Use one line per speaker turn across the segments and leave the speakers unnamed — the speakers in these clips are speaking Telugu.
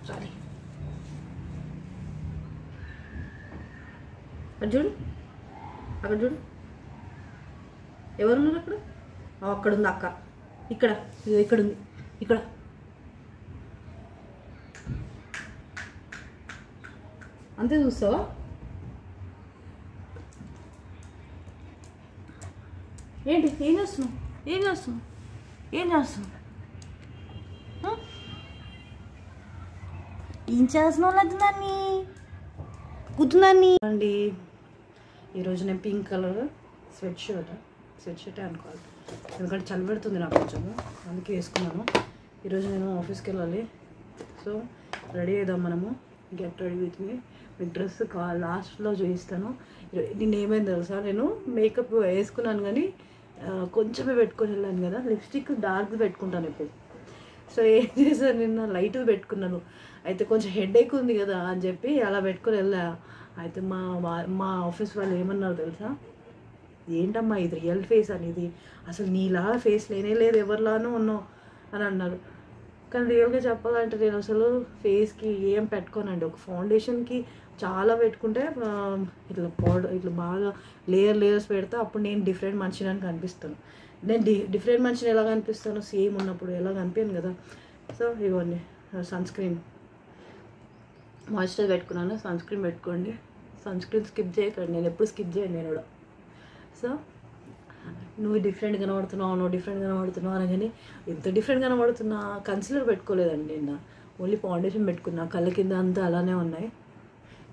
సారీ. అది చూడు, అక్కడ చూడు, ఎవరున్నారు అక్కడ? అక్కడ ఉంది అక్క, ఇక్కడ ఇక్కడ ఉంది, ఇక్కడ. అంతే చూస్తావా? ఏంటి, ఏం చేస్తున్నావు? ఏం చేస్తున్నావు? ఏం చేస్తున్నావు? ఏం చేస్తున్నావు? నచ్చిందాన్ని కూర్చుందాన్ని అండి. ఈరోజు నేను పింక్ కలర్ స్వెట్ షర్టే అనుకోవాలి, ఎందుకంటే చలి పెడుతుంది నాకు కొంచెము, అందుకే వేసుకున్నాను. ఈరోజు నేను ఆఫీస్కి వెళ్ళాలి. సో రెడీ అవుదాం మనము. Get ready with me. మీకు డ్రెస్ లాస్ట్లో చూపిస్తాను. నేను ఏమైంది తెలుసా, నేను మేకప్ వేసుకున్నాను కానీ కొంచెమే పెట్టుకొని వెళ్ళాను కదా, లిప్స్టిక్ డార్క్ పెట్టుకుంటాను ఎప్పుడు. సో ఏం చేశాను, నిన్న లైట్ పెట్టుకున్నాను. అయితే కొంచెం హెడేక్ ఉంది కదా అని చెప్పి అలా పెట్టుకొని వెళ్ళా. అయితే మా ఆఫీస్ వాళ్ళు ఏమన్నారు తెలుసా, ఏంటమ్మా ఇది రియల్ ఫేస్ అనేది, అసలు నీలా ఫేస్ లేనే లేదు, ఎవరిలానూ ఉన్నావు అని అన్నారు. కానీ రియల్గా చెప్పాలంటే నేను అసలు ఫేస్కి ఏం పెట్టుకోనండి. ఒక ఫౌండేషన్కి చాలా పెట్టుకుంటే ఇట్లా పౌడర్ ఇట్లా బాగా లేయర్స్ పెడితే అప్పుడు నేను డిఫరెంట్ మనిషిని అని కనిపిస్తాను. నేను డిఫరెంట్ మనిషిని ఎలా కనిపిస్తాను, సేమ్ ఉన్నప్పుడు ఎలా కనిపించను కదా. సో ఇవ్వండి సన్స్క్రీన్, మాయిశ్చరైజర్ పెట్టుకున్నాను. సన్స్క్రీన్ పెట్టుకోండి, సన్స్క్రీన్ స్కిప్ చేయకండి, నేను ఎప్పుడు స్కిప్ చేయను నేను కూడా. సో నువ్వు డిఫరెంట్ కనబడుతున్నావు అనగానే ఎంత డిఫరెంట్ కనబడుతున్నా. కన్సిలర్ పెట్టుకోలేదండి నిన్న, ఓన్లీ ఫౌండేషన్ పెట్టుకున్నా. కళ్ళ కింద అంతా అలానే ఉన్నాయి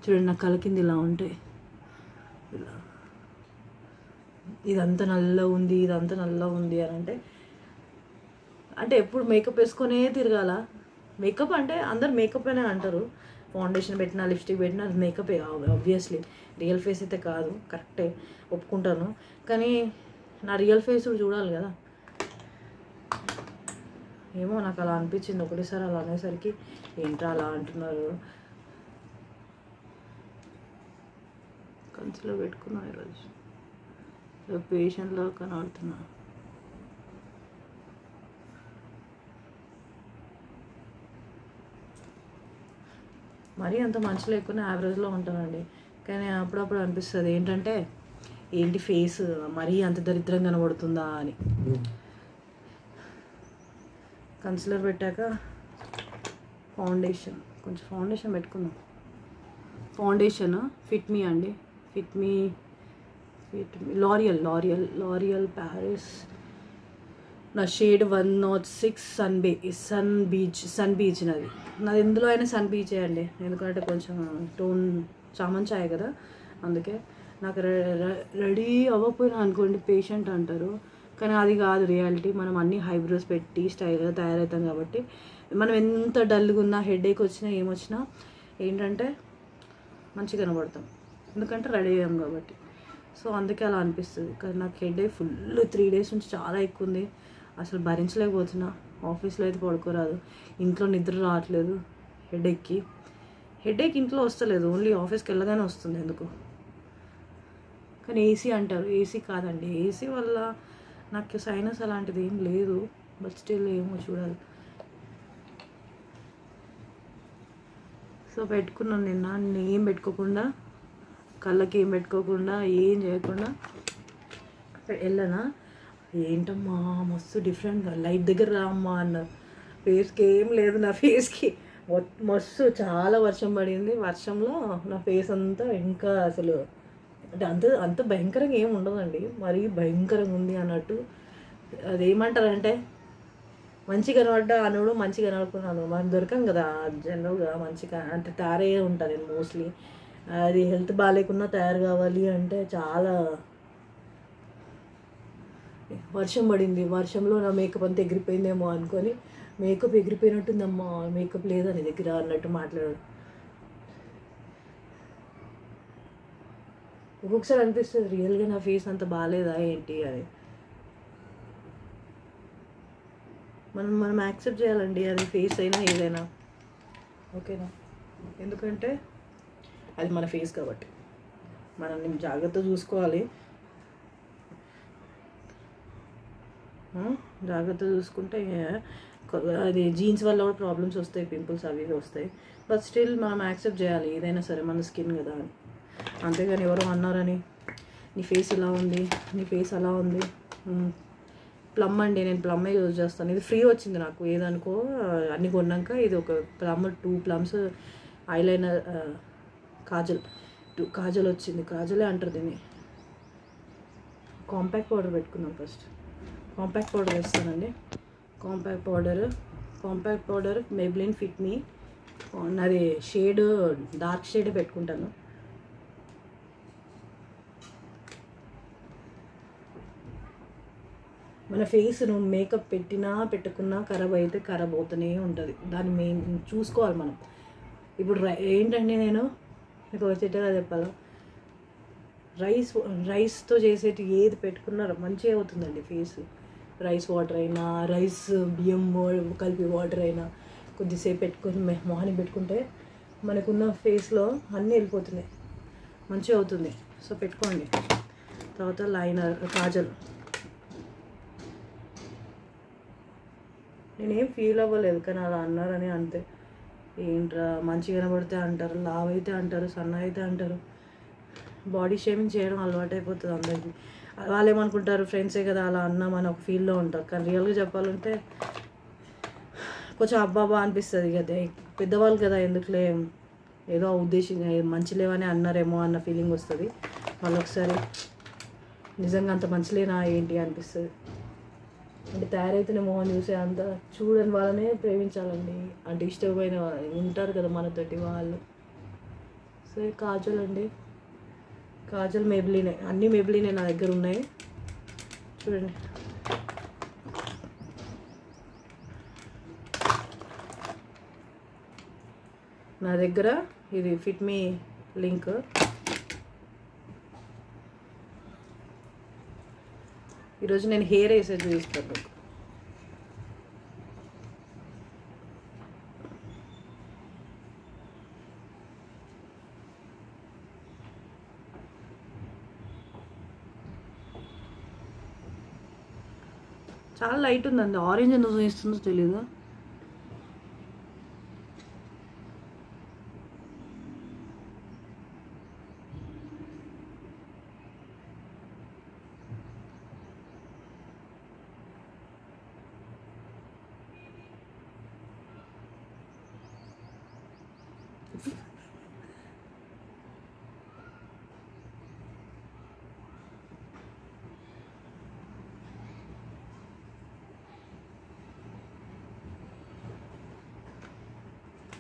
చూడండి, నా కళ్ళ కింద ఇలా ఉంటాయి, ఇలా ఇదంతా నల్లగా ఉంది అని అంటే ఎప్పుడు మేకప్ వేసుకొనే తిరగాల. మేకప్ అంటే అందరు మేకప్ అనే అంటారు, ఫౌండేషన్ పెట్టినా లిప్స్టిక్ పెట్టినా అది మేకపే ఆబ్వియస్లీ. రియల్ ఫేస్ అయితే కాదు, కరెక్టే ఒప్పుకుంటాను. కానీ నా రియల్ ఫేస్ చూడాలి కదా. ఏమో నాకు అలా అనిపించింది ఒకటేసారి. అలా అనేసరికి ఏంట్రా అలా అంటున్నారు. కన్సిలర్ పెట్టుకున్నా ఈరోజు, పేషెంట్లో కనబడుతున్నా. మరీ అంత మంచి లేకుండా యావరేజ్లో ఉంటానండి. కానీ అప్పుడప్పుడు అనిపిస్తుంది ఏంటంటే, ఏంటి ఫేస్ మరీ అంత దరిద్రంగా కనబడుతుందా అని. కన్సిలర్ పెట్టాక కొంచెం ఫౌండేషన్ పెట్టుకుందాం. ఫౌండేషన్ ఫిట్ మీ అండి, ఫిట్ మీ లారియల్ ప్యారిస్. నా షేడ్ 106 సన్ బీచ్ నాది ఎందులో అయినా సన్ బీచే అండి, ఎందుకంటే కొంచెం టోన్ చామన్ ఛాయ్ కదా, అందుకే. నాకు రెడీ అవ్వకపోయినా అనుకోండి పేషెంట్ అంటారు, కానీ అది కాదు రియాలిటీ. మనం అన్ని హైబ్రోస్ పెట్టి స్టైల్గా తయారవుతాం కాబట్టి మనం ఎంత డల్గా ఉన్నా, హెడేక్ వచ్చినా ఏమొచ్చినా ఏంటంటే మంచిగా కనబడతాం, ఎందుకంటే రెడీ అయ్యాం కాబట్టి. సో అందుకే అలా అనిపిస్తుంది. కానీ నాకు హెడేక్ ఫుల్ 3 days నుంచి చాలా ఎక్కువ ఉంది, అసలు భరించలేకపోతున్నా. ఆఫీస్లో అయితే పడుకోరాదు, ఇంట్లో నిద్ర రావట్లేదు హెడేక్ ఇంట్లో వస్తలేదు, ఓన్లీ ఆఫీస్కి వెళ్ళగానే వస్తుంది ఎందుకు. కానీ ఏసీ అంటారు, ఏసీ కాదండి, ఏసీ వల్ల నాకు సైనస్ అలాంటిది ఏం లేదు, బట్ స్టిల్ ఏమో చూడాలి. సో పెట్టుకున్నాను నిన్న, ఏం పెట్టుకోకుండా, కళ్ళకి ఏం పెట్టుకోకుండా, ఏం చేయకుండా వెళ్ళనా. ఏంటమ్మా మస్తు డిఫరెంట్గా, లైట్ దగ్గర రామ్మా అన్నారు. ఫేస్కి ఏం లేదు, నా ఫేస్కి మస్తు చాలా వర్షం పడింది. వర్షంలో నా ఫేస్ అంతా ఇంకా అసలు అంటే అంత భయంకరంగా ఏమి ఉండదండి, మరీ భయంకరంగా ఉంది అన్నట్టు. అదేమంటారంటే మంచిగా కనబడ్డా అనుడు, మంచిగా కనబడుకున్నాను. మనం దొరకం కదా జనరల్గా, మంచిగా అంటే తయారయ్యే ఉంటాను నేను మోస్ట్లీ. అది హెల్త్ బాగాలేకున్నా తయారు కావాలి అంటే చాలా. వర్షం పడింది, వర్షంలో నా మేకప్ అంతా ఎగిరిపోయిందేమో అనుకొని, మేకప్ ఎగిరిపోయినట్టుందమ్మా, మేకప్ లేదా నీ దగ్గర అన్నట్టు మాట్లాడాడు. ఒక్కొక్కసారి అనిపిస్తుంది రియల్గా నా ఫేస్ అంత బాగాలేదా ఏంటి అని. మనం యాక్సెప్ట్ చేయాలండి, అది ఫేస్ అయినా ఏదైనా, ఓకేనా. ఎందుకంటే అది మన ఫేస్ కాబట్టి మనం జాగ్రత్తగా చూసుకోవాలి. జాగ్రత్తగా చూసుకుంటే అది జీన్స్ వల్ల కూడా ప్రాబ్లమ్స్ వస్తాయి, పింపుల్స్ అవి ఇవి వస్తాయి. బట్ స్టిల్ మనం యాక్సెప్ట్ చేయాలి ఏదైనా సరే, మన స్కిన్ కదా అని. అంతేగాని ఎవరో అన్నారని నీ ఫేస్ ఇలా ఉంది, నీ ఫేస్ అలా ఉంది. ప్లమ్ అండి, నేను ప్లమ్మే యూజ్ చేస్తాను. ఇది ఫ్రీ వచ్చింది నాకు, ఏదనుకో అన్నీ కొన్నాక ఇది ఒక ప్లమ్ 2 ప్లమ్స్ ఐలైనర్ కాజల్ వచ్చింది. కాజలే అంటారు దీన్ని. కాంపాక్ట్ పౌడర్ పెట్టుకున్నాం. ఫస్ట్ కాంపాక్ట్ పౌడర్ వేస్తానండి. కాంపాక్ట్ పౌడర్ మెబ్లిన్ ఫిట్ మీ, నాది షేడ్ డార్క్ షేడ్ పెట్టుకుంటాను. మన ఫేస్ నువ్వు మేకప్ పెట్టినా పెట్టకున్నా ఖరాబ్ అయితే ఖరాబ్ అవుతూనే ఉంటుంది. దాన్ని మేము చూసుకోవాలి మనం. ఇప్పుడు ఏంటంటే నేను మీకు వచ్చేటగా చెప్పాలా, రైస్తో చేసేటి ఏది పెట్టుకున్నా మంచిగా అవుతుందండి ఫేస్. రైస్ వాటర్ అయినా, రైస్ బియ్యం కలిపి వాటర్ అయినా కొద్దిసేపు పెట్టుకొని మొహాన్ని పెట్టుకుంటే మనకున్న ఫేస్లో అన్నీ వెళ్ళిపోతున్నాయి, మంచిగా అవుతుంది. సో పెట్టుకోండి. తర్వాత లైనర్, కాజల్. నేనేం ఫీల్ అవ్వలేదు, కానీ అలా అన్నారని అంతే. ఏంట్రా మంచిగా కనబడితే అంటారు, లావ్ అయితే అంటారు, సన్న అయితే అంటారు. బాడీ షేమింగ్ చేయడం అలవాటు అయిపోతుంది అందరికీ. వాళ్ళు ఏమనుకుంటారు, ఫ్రెండ్సే కదా అలా అన్నామని ఒక ఫీల్లో ఉంటారు. కానీ రియల్గా చెప్పాలంటే కొంచెం అబ్బాబా అనిపిస్తుంది కదా, పెద్దవాళ్ళు కదా, ఎందుకులే ఏదో ఉద్దేశంగా మంచి లేవని అన్నారేమో అన్న ఫీలింగ్ వస్తుంది. వాళ్ళు ఒకసారి నిజంగా అంత మంచిలేనా ఏంటి అనిపిస్తుంది. అంటే తయారైతేనే మొహం చూసే అంత చూడని వాళ్ళనే ప్రేమించాలండి. అంటే ఇష్టమైన ఉంటారు కదా మనతోటి వాళ్ళు. సో కాజల్ అండి, కాజల్ మెబ్లినే, అన్నీ మెబ్లినే నా దగ్గర ఉన్నాయి. చూడండి, నా దగ్గర ఇది ఫిట్ మీ లింక్. ఈరోజు నేను హెయిర్ వేసే చూపిస్తాను. చాలా లైట్ ఉందండి, ఆరెంజ్ ఎందుకు చూపిస్తుందో తెలీదు.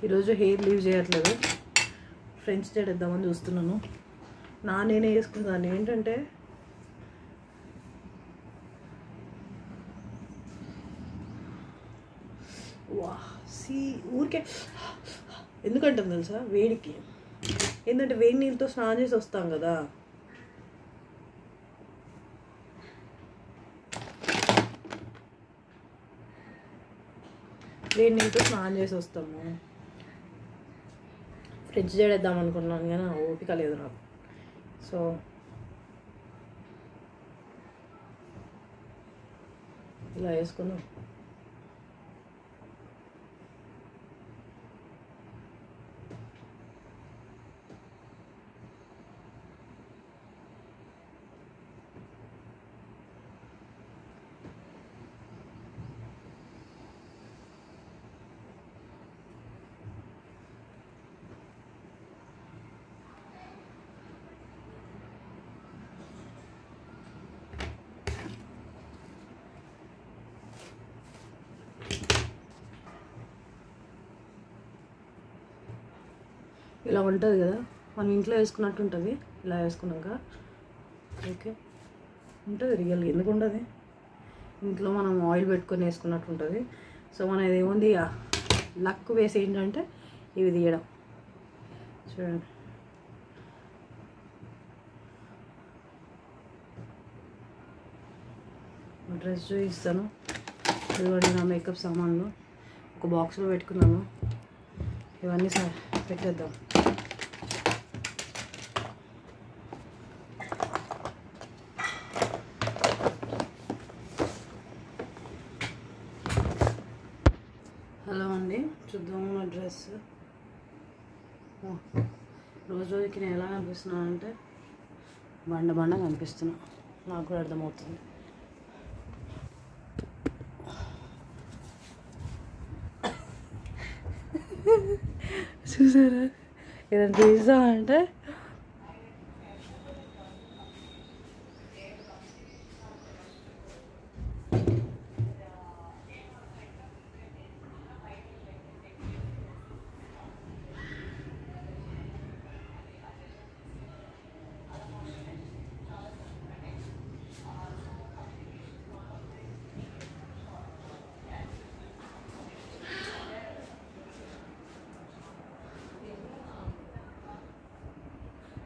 ఈరోజు హెయిర్ లీవ్ చేయట్లేదు, ఫ్రెంచ్ స్టైల్ ఇద్దామని చూస్తున్నాను. నేనే వేసుకున్నాను. ఏంటంటే ఊరికే ఎందుకంటాం తెలుసా, వేడికి. ఏంటంటే వేడి నీళ్ళతో స్నానం చేసి వస్తాం కదా, వేడి నీళ్ళతో స్నానం చేసి వస్తాము. ఫ్రిడ్జ్ చేద్దాం అనుకున్నాను కానీ ఓపిక లేదు నాకు. సో ఇలా వేసుకున్నాం. ఇలా ఉంటుంది కదా, మనం ఇంట్లో వేసుకున్నట్టు ఉంటుంది. ఇలా వేసుకున్నాక ఓకే ఉంటుంది, రియల్ ఎందుకు ఉండదు. ఇంట్లో మనం ఆయిల్ పెట్టుకొని వేసుకున్నట్టు ఉంటుంది. సో మనం ఏముంది లక్ వేసి ఏంటంటే ఇవి తీయడం. చూడండి, డ్రెస్ చూపిస్తాను. ఇదిగోండి నా మేకప్ సామాన్లు ఒక బాక్స్లో పెట్టుకున్నాను. ఇవన్నీ పెట్టేద్దాం. డ్రెస్. రోజు రోజుకి నేను ఎలా కనిపిస్తున్నాను అంటే బండ కనిపిస్తున్నా. నాకు కూడా అర్థమవుతుంది. చూసారా ఏదైనా తీసా అంటే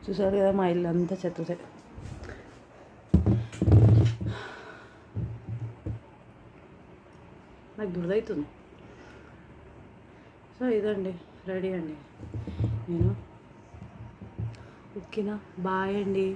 చూసారు కదా మా ఇల్లు అంతా చెత్తతే. నాకు దురదవుతుంది. సో ఇదండి రెడీ అండి నేను. ఓకేనా? బాయ్ అండి.